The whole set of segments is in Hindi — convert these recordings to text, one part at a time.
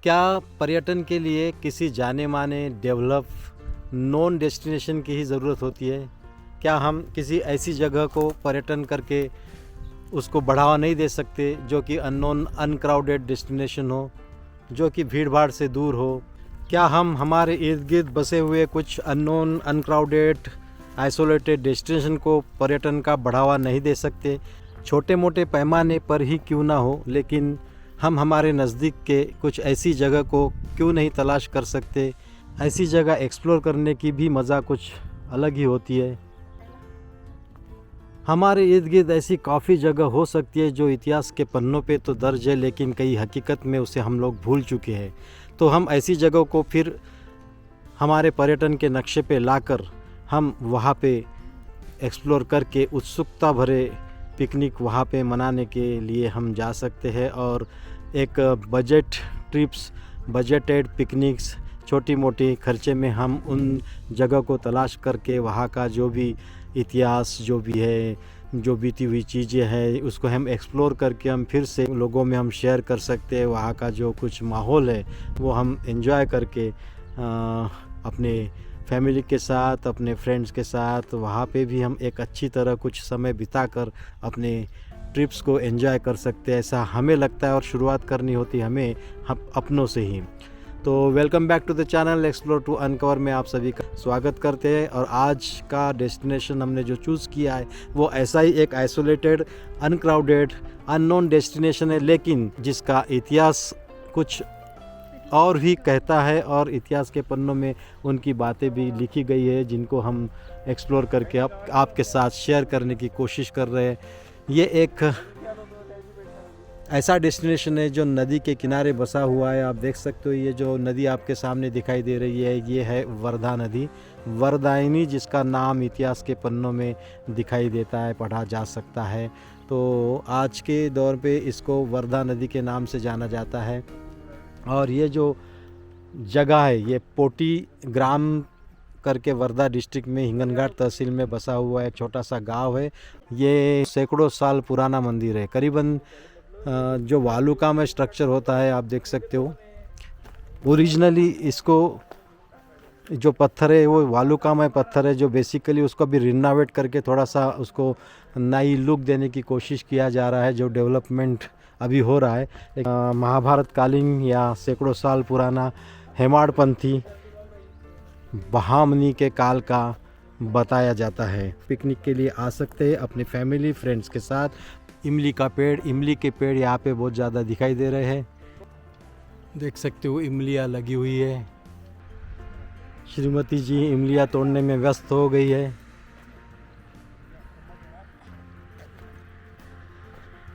क्या पर्यटन के लिए किसी जाने माने डेवलप नॉन डेस्टिनेशन की ही ज़रूरत होती है? क्या हम किसी ऐसी जगह को पर्यटन करके उसको बढ़ावा नहीं दे सकते जो कि अननोन अनक्राउडेड डेस्टिनेशन हो, जो कि भीड़ भाड़ से दूर हो? क्या हम हमारे इर्द गिर्द बसे हुए कुछ अननोन अनक्राउडेड आइसोलेटेड डेस्टिनेशन को पर्यटन का बढ़ावा नहीं दे सकते? छोटे मोटे पैमाने पर ही क्यों ना हो, लेकिन हम हमारे नज़दीक के कुछ ऐसी जगह को क्यों नहीं तलाश कर सकते? ऐसी जगह एक्सप्लोर करने की भी मज़ा कुछ अलग ही होती है। हमारे इर्द गिर्द ऐसी काफ़ी जगह हो सकती है जो इतिहास के पन्नों पे तो दर्ज है, लेकिन कई हकीकत में उसे हम लोग भूल चुके हैं। तो हम ऐसी जगहों को फिर हमारे पर्यटन के नक्शे पे लाकर हम वहाँ पे एक्सप्लोर करके उत्सुकता भरे पिकनिक वहाँ पे मनाने के लिए हम जा सकते हैं। और एक बजट ट्रिप्स, बजटेड पिकनिक्स, छोटी मोटी खर्चे में हम उन जगह को तलाश करके वहाँ का जो भी इतिहास जो भी है, जो बीती हुई चीज़ें हैं, उसको हम एक्सप्लोर करके हम फिर से लोगों में हम शेयर कर सकते हैं। वहाँ का जो कुछ माहौल है वो हम एंजॉय करके अपने फैमिली के साथ, अपने फ्रेंड्स के साथ वहाँ पे भी हम एक अच्छी तरह कुछ समय बिताकर अपने ट्रिप्स को एंजॉय कर सकते हैं, ऐसा हमें लगता है। और शुरुआत करनी होती हमें हम अपनों से ही। तो welcome back to the channel explore to uncover में आप सभी का स्वागत करते हैं। और आज का डेस्टिनेशन हमने जो चूज़ किया है वो ऐसा ही एक आइसोलेटेड, अनक्राउडेड, अननोन डेस्टिनेशन है, लेकिन जिसका इतिहास कुछ और भी कहता है और इतिहास के पन्नों में उनकी बातें भी लिखी गई है, जिनको हम एक्सप्लोर करके आपके साथ शेयर करने की कोशिश कर रहे हैं। ये एक ऐसा डेस्टिनेशन है जो नदी के किनारे बसा हुआ है। आप देख सकते हो ये जो नदी आपके सामने दिखाई दे रही है ये है वर्धा नदी, वरदायिनी, जिसका नाम इतिहास के पन्नों में दिखाई देता है, पढ़ा जा सकता है। तो आज के दौर पे इसको वर्धा नदी के नाम से जाना जाता है। और ये जो जगह है ये पोटी ग्राम करके वर्धा डिस्ट्रिक्ट में हिंगनघाट तहसील में बसा हुआ एक छोटा सा गांव है। ये सैकड़ों साल पुराना मंदिर है। करीबन जो वालुकामय स्ट्रक्चर होता है आप देख सकते हो, ओरिजिनली इसको जो पत्थर है वो वालुकामय पत्थर है, जो बेसिकली उसको भी रिनोवेट करके थोड़ा सा उसको नई लुक देने की कोशिश किया जा रहा है, जो डेवलपमेंट अभी हो रहा है। महाभारत कालीन या सैकड़ों साल पुराना हेमाड़पंथी बहामनी के काल का बताया जाता है। पिकनिक के लिए आ सकते हैं अपने फैमिली फ्रेंड्स के साथ। इमली का पेड़, इमली के पेड़ यहाँ पे बहुत ज़्यादा दिखाई दे रहे हैं, देख सकते हो इमलियाँ लगी हुई है। श्रीमती जी इमलियाँ तोड़ने में व्यस्त हो गई है।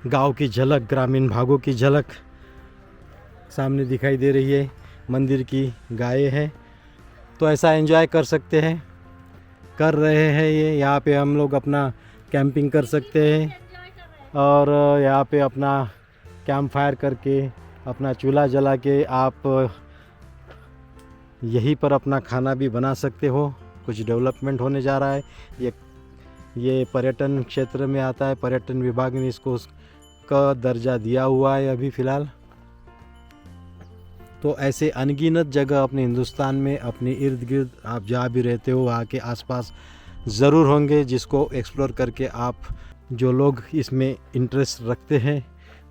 गांव की झलक, ग्रामीण भागों की झलक सामने दिखाई दे रही है। मंदिर की गायें हैं, तो ऐसा एंजॉय कर सकते हैं, कर रहे हैं। ये यहाँ पे हम लोग अपना कैंपिंग कर सकते हैं और यहाँ पे अपना कैंप फायर करके, अपना चूल्हा जला के आप यहीं पर अपना खाना भी बना सकते हो। कुछ डेवलपमेंट होने जा रहा है। ये पर्यटन क्षेत्र में आता है। पर्यटन विभाग ने इसको का दर्जा दिया हुआ है अभी फ़िलहाल। तो ऐसे अनगिनत जगह अपने हिंदुस्तान में, अपने इर्द गिर्द आप जहाँ भी रहते हो वहाँ के आसपास ज़रूर होंगे, जिसको एक्सप्लोर करके आप जो लोग इसमें इंटरेस्ट रखते हैं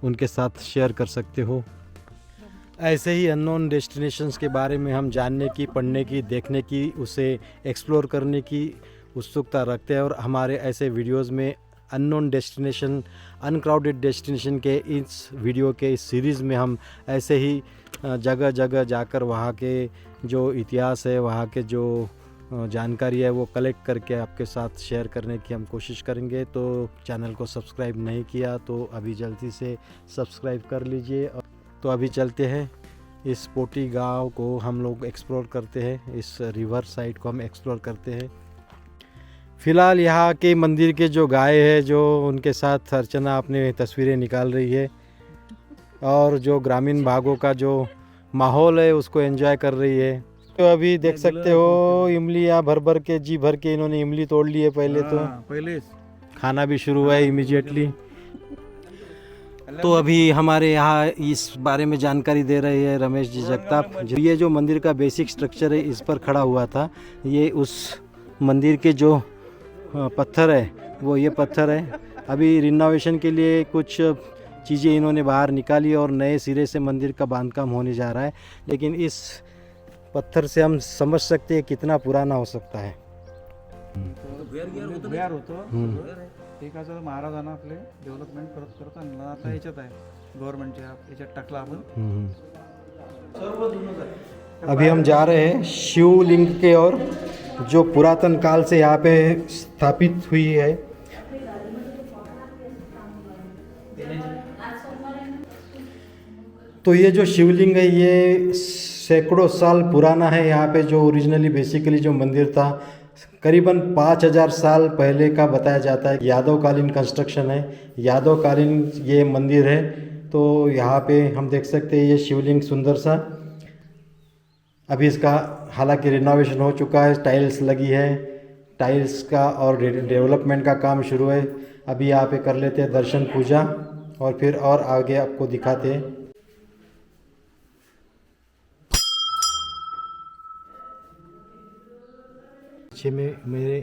उनके साथ शेयर कर सकते हो। ऐसे ही अननोन डेस्टिनेशंस के बारे में हम जानने की, पढ़ने की, देखने की, उसे एक्सप्लोर करने की उत्सुकता रखते हैं। और हमारे ऐसे वीडियोस में अननोन डेस्टिनेशन, अनक्राउडेड डेस्टिनेशन के इस वीडियो के इस सीरीज़ में हम ऐसे ही जगह जगह जाकर वहाँ के जो इतिहास है, वहाँ के जो जानकारी है वो कलेक्ट करके आपके साथ शेयर करने की हम कोशिश करेंगे। तो चैनल को सब्सक्राइब नहीं किया तो अभी जल्दी से सब्सक्राइब कर लीजिए। तो अभी चलते हैं, इस पोटी गांव को हम लोग एक्सप्लोर करते हैं, इस रिवर साइड को हम एक्सप्लोर करते हैं। फ़िलहाल यहाँ के मंदिर के जो गाय है, जो उनके साथ अर्चना अपने तस्वीरें निकाल रही है और जो ग्रामीण भागों का जो माहौल है उसको एंजॉय कर रही है। तो अभी देख सकते हो इमलियाँ भर भर के, जी भर के इन्होंने इमली तोड़ ली है। पहले तो पहले खाना भी शुरू हुआ है इमीडिएटली। तो अभी हमारे यहाँ इस बारे में जानकारी दे रहे हैं रमेश जी जगताप। ये जो मंदिर का बेसिक स्ट्रक्चर है इस पर खड़ा हुआ था, ये उस मंदिर के जो पत्थर है वो ये पत्थर है। अभी रिनोवेशन के लिए कुछ चीज़ें इन्होंने बाहर निकाली और नए सिरे से मंदिर का बांधकाम होने जा रहा है, लेकिन इस पत्थर से हम समझ सकते हैं कितना पुराना हो सकता है। बिहार होतं एक असं महाराजांना आपले डेव्हलपमेंट करत करत आणलं, आता याच्यात आहे गव्हर्नमेंटच्या याच्यात टाकला आपण। अभी हम जा रहे हैं शिवलिंग के ओर, जो पुरातन काल से यहाँ पे स्थापित हुई है। तो ये जो शिवलिंग है ये सैकड़ों साल पुराना है। यहाँ पे जो ओरिजिनली बेसिकली जो मंदिर था करीबन 5000 साल पहले का बताया जाता है। यादवकालीन कंस्ट्रक्शन है, यादवकालीन ये मंदिर है। तो यहाँ पे हम देख सकते हैं ये शिवलिंग सुंदर सा। अभी इसका हालांकि रिनोवेशन हो चुका है, टाइल्स लगी है, टाइल्स का और डेवलपमेंट का काम शुरू है। अभी यहाँ पे कर लेते हैं दर्शन पूजा और फिर और आगे आपको दिखाते हैं। पीछे में मेरे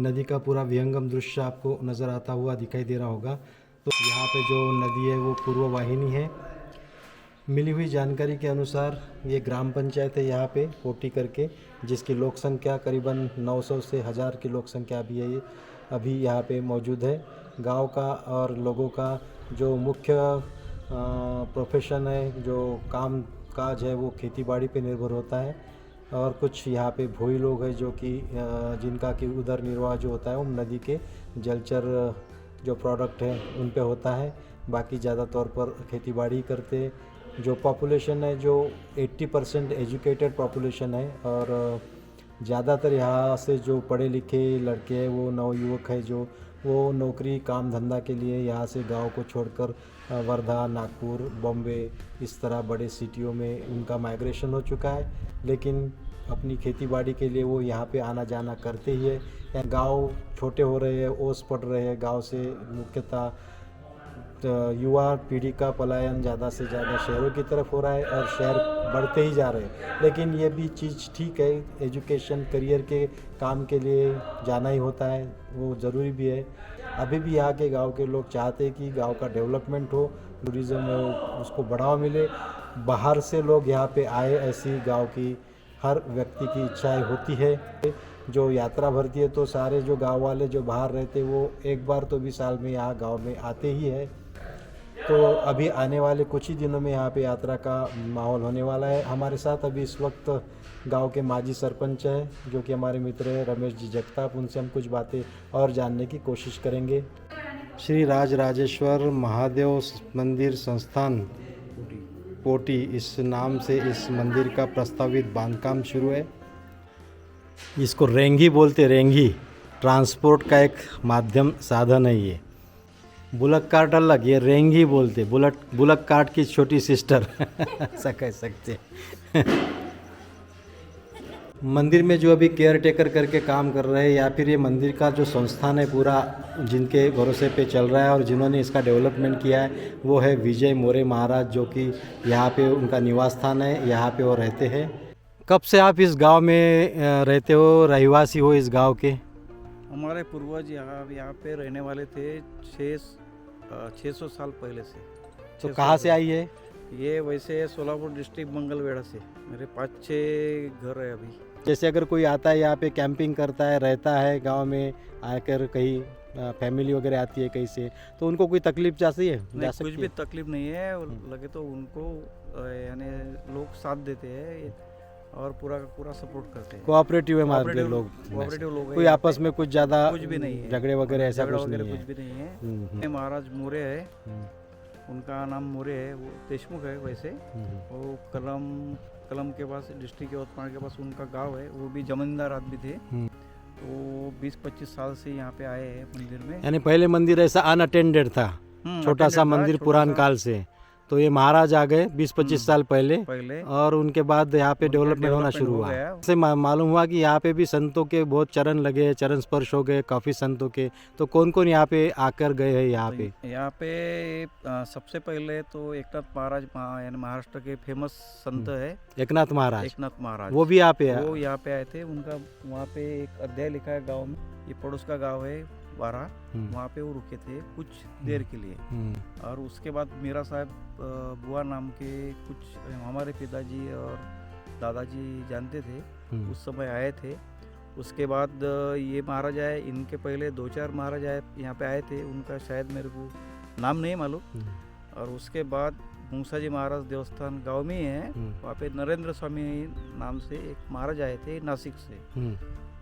नदी का पूरा विहंगम दृश्य आपको नज़र आता हुआ दिखाई दे रहा होगा। तो यहाँ पे जो नदी है वो पूर्व वाहिनी है। मिली हुई जानकारी के अनुसार ये ग्राम पंचायत है यहाँ पे कोटी करके, जिसकी लोक संख्या करीबन 900 से 1000 की लोक संख्या भी है, ये अभी यहाँ पे मौजूद है। गांव का और लोगों का जो मुख्य प्रोफेशन है, जो काम काज है, वो खेती बाड़ी पे निर्भर होता है। और कुछ यहाँ पे भोई लोग हैं जो कि जिनका कि उधर निर्वाह जो होता है वो नदी के जलचर जो प्रोडक्ट है उन पे होता है। बाकी ज़्यादा तौर पर खेती बाड़ी करते। जो पॉपुलेशन है जो 80% एजुकेटेड पॉपुलेशन है, और ज़्यादातर यहाँ से जो पढ़े लिखे लड़के हैं वो नवयुवक है जो वो नौकरी काम धंधा के लिए यहाँ से गांव को छोड़कर वर्धा, नागपुर, बॉम्बे इस तरह बड़े सिटियों में उनका माइग्रेशन हो चुका है। लेकिन अपनी खेती बाड़ी के लिए वो यहाँ पे आना जाना करते ही है। गांव छोटे हो रहे हैं, ओस पड़ रहे हैं। गांव से मुख्यतः युवा पीढ़ी का पलायन ज़्यादा से ज़्यादा शहरों की तरफ हो रहा है और शहर बढ़ते ही जा रहे हैं। लेकिन ये भी चीज़ ठीक है, एजुकेशन करियर के काम के लिए जाना ही होता है, वो ज़रूरी भी है। अभी भी यहाँ के गांव के लोग चाहते हैं कि गांव का डेवलपमेंट हो, टूरिज़्म हो, उसको बढ़ावा मिले, बाहर से लोग यहाँ पे आए, ऐसी गांव की हर व्यक्ति की इच्छाएं होती है। जो यात्रा भरती है तो सारे जो गांव वाले जो बाहर रहते वो एक बार तो भी साल में यहाँ गांव में आते ही है। तो अभी आने वाले कुछ ही दिनों में यहाँ पे यात्रा का माहौल होने वाला है। हमारे साथ अभी इस वक्त गांव के माजी सरपंच हैं जो कि हमारे मित्र हैं रमेश जी जगताप। उनसे हम कुछ बातें और जानने की कोशिश करेंगे। श्री राजराजेश्वर महादेव मंदिर संस्थान कोटी इस नाम से इस मंदिर का प्रस्तावित बांधकाम शुरू है। इसको रेंगी बोलते, रेंगी ट्रांसपोर्ट का एक माध्यम साधन है। ये बुलक कार्ट अलग, ये रेंगी बोलते, बुलक कार्ट की छोटी सिस्टर ऐसा कह सकते। मंदिर में जो अभी केयर टेकर करके काम कर रहे हैं या फिर ये मंदिर का जो संस्थान है पूरा जिनके भरोसे पे चल रहा है और जिन्होंने इसका डेवलपमेंट किया है वो है विजय मोरे महाराज, जो कि यहाँ पे उनका निवास स्थान है, यहाँ पे वो रहते हैं। कब से आप इस गांव में रहते हो, रहवासी हो इस गांव के? हमारे पूर्वज यहाँ पे रहने वाले थे 600 साल पहले से। तो कहाँ से आई है ये? वैसे सोलापुर डिस्ट्रिक्ट मंगलवेढ़ा से। मेरे 5-6 घर है अभी। जैसे अगर कोई आता है यहाँ पे कैंपिंग करता है, रहता है गांव में आकर, कहीं फैमिली वगैरह आती है कहीं से, तो उनको कोई तकलीफ जाती है? नहीं, कुछ भी तकलीफ नहीं है। लगे तो उनको यानी लोग साथ देते हैं और पूरा का पूरा सपोर्ट करते हैं। कोऑपरेटिव है हमारे लोग, कोऑपरेटिव लोग कोई आपस में कुछ ज़्यादा कुछ भी नहीं है, झगड़े वगैरह ऐसा कुछ भी नहीं है। महाराज मोरे है, उनका नाम मोरे है, वो देशमुख है वैसे। वो कलम के पास डिस्ट्रिक्ट यवतमाल के पास उनका गांव है। वो भी जमींदार आदमी थे। तो 20-25 साल से यहाँ पे आए हैं मंदिर में। यानी पहले मंदिर ऐसा अनअटेंडेड था, छोटा सा मंदिर पुरान काल से। तो ये महाराज आ गए 20-25 साल पहले पहले और उनके बाद यहाँ पे उनका डेवलपमेंट होना डेवलपमेंट शुरू हो हुआ। गया। से मालूम हुआ कि यहाँ पे भी संतों के बहुत चरण लगे, चरण स्पर्श हो गए काफ़ी संतों के। तो कौन कौन यहाँ पे आकर गए हैं यहाँ पे? यहाँ पे सबसे पहले तो एकनाथ महाराज यानी महाराष्ट्र के फेमस संत है एकनाथ महाराज, एकनाथ महाराज, वो भी यहाँ पे है। वो यहाँ पे आए थे। उनका वहाँ पे एक अध्याय लिखा है गांव में, ये पड़ोस का गांव है बारा, वहाँ पे वो रुके थे कुछ देर के लिए। और उसके बाद मीरा साहब बुआ नाम के कुछ हमारे पिताजी और दादाजी जानते थे, उस समय आए थे। उसके बाद ये महाराज आए, इनके पहले 2-4 महाराज आए यहाँ पे आए थे, उनका शायद मेरे को नाम नहीं मालूम। और उसके बाद मूसाजी महाराज देवस्थान गांव में ही है, वहाँ पे नरेंद्र स्वामी नाम से एक महाराज आए थे नासिक से,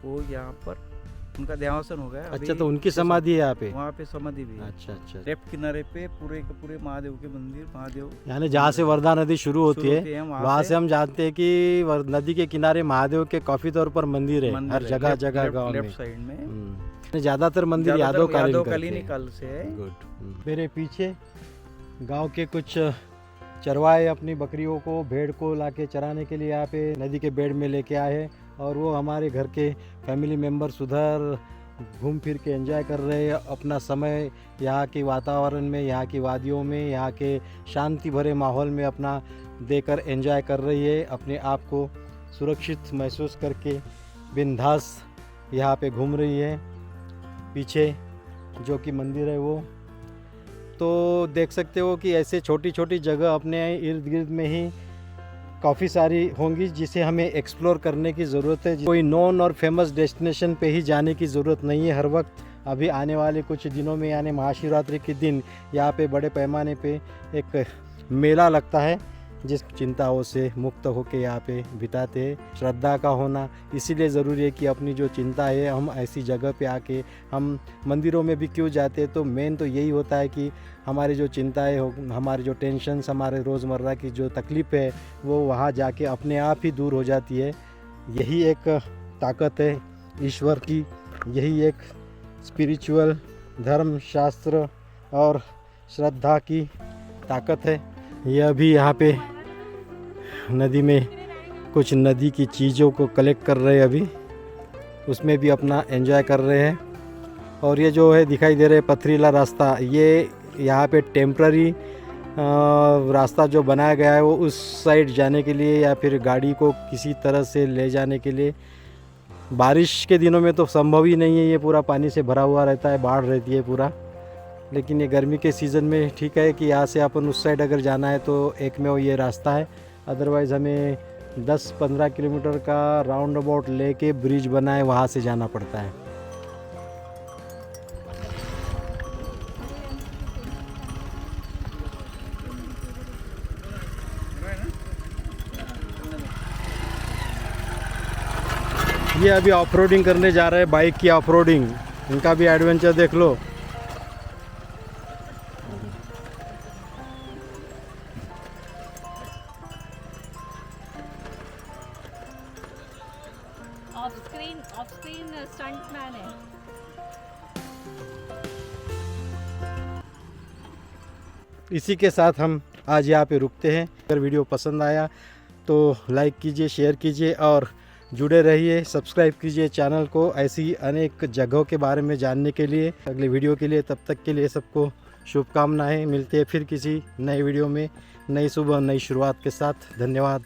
वो यहाँ पर उनका देहावसन हो गया। अच्छा, तो उनकी समाधि है यहाँ पे? वहाँ पे समाधि भी है। अच्छा अच्छा। लेफ्ट किनारे पे पूरे के पूरे महादेव के मंदिर, महादेव यानी जहाँ से वर्धा नदी शुरू होती है वहाँ से हम जानते हैं कि नदी के किनारे महादेव के काफी तौर पर मंदिर है हर जगह जगह गाँव में। लेफ्ट साइड में ज्यादातर मंदिर यादवकालीन काल से है। गुड। मेरे पीछे गांव के कुछ चरवाहे अपनी बकरियों को, भेड़ को लाके चराने के लिए यहाँ पे नदी के बेड़ में लेके आए हैं और वो हमारे घर के फैमिली मेम्बर्स उधर घूम फिर के एंजॉय कर रहे हैं अपना समय यहाँ के वातावरण में, यहाँ की वादियों में, यहाँ के शांति भरे माहौल में अपना देकर एंजॉय कर रही है, अपने आप को सुरक्षित महसूस करके बिंदास यहाँ पे घूम रही है। पीछे जो कि मंदिर है वो तो देख सकते हो कि ऐसे छोटी छोटी जगह अपने इर्द गिर्द में ही काफ़ी सारी होंगी जिसे हमें एक्सप्लोर करने की ज़रूरत है। कोई नॉन और फेमस डेस्टिनेशन पे ही जाने की ज़रूरत नहीं है हर वक्त। अभी आने वाले कुछ दिनों में यानी महाशिवरात्रि के दिन यहाँ पे बड़े पैमाने पे एक मेला लगता है जिस चिंताओं से मुक्त होकर यहाँ पे बिताते हैं। श्रद्धा का होना इसीलिए ज़रूरी है कि अपनी जो चिंता है हम ऐसी जगह पे आके, हम मंदिरों में भी क्यों जाते हैं तो मेन तो यही होता है कि हमारी जो चिंताएं हो, हमारी जो टेंशन्स, हमारे रोज़मर्रा की जो तकलीफ़ है वो वहाँ जाके अपने आप ही दूर हो जाती है। यही एक ताकत है ईश्वर की, यही एक स्पिरिचुअल धर्म शास्त्र और श्रद्धा की ताकत है। यह भी यहाँ पे नदी में कुछ नदी की चीज़ों को कलेक्ट कर रहे हैं, अभी उसमें भी अपना एंजॉय कर रहे हैं। और ये जो है दिखाई दे रहा है पथरीला रास्ता, ये यहाँ पे टेम्प्ररी रास्ता जो बनाया गया है वो उस साइड जाने के लिए या फिर गाड़ी को किसी तरह से ले जाने के लिए। बारिश के दिनों में तो संभव ही नहीं है, ये पूरा पानी से भरा हुआ रहता है, बाढ़ रहती है पूरा। लेकिन ये गर्मी के सीज़न में ठीक है कि यहाँ से अपन उस साइड अगर जाना है तो एक में वो ये रास्ता है, अदरवाइज़ हमें 10-15 किलोमीटर का राउंड अबाउट लेके ब्रिज बना है वहाँ से जाना पड़ता है। ये अभी ऑफ रोडिंग करने जा रहे हैं, बाइक की ऑफ रोडिंग, इनका भी एडवेंचर देख लो। ऑफ स्क्रीन स्टंटमैन है। इसी के साथ हम आज यहाँ पे रुकते हैं। अगर वीडियो पसंद आया तो लाइक कीजिए, शेयर कीजिए और जुड़े रहिए, सब्सक्राइब कीजिए चैनल को ऐसी अनेक जगहों के बारे में जानने के लिए। अगले वीडियो के लिए, तब तक के लिए सबको शुभकामनाएं। मिलते हैं फिर किसी नए वीडियो में, नई सुबह नई शुरुआत के साथ। धन्यवाद।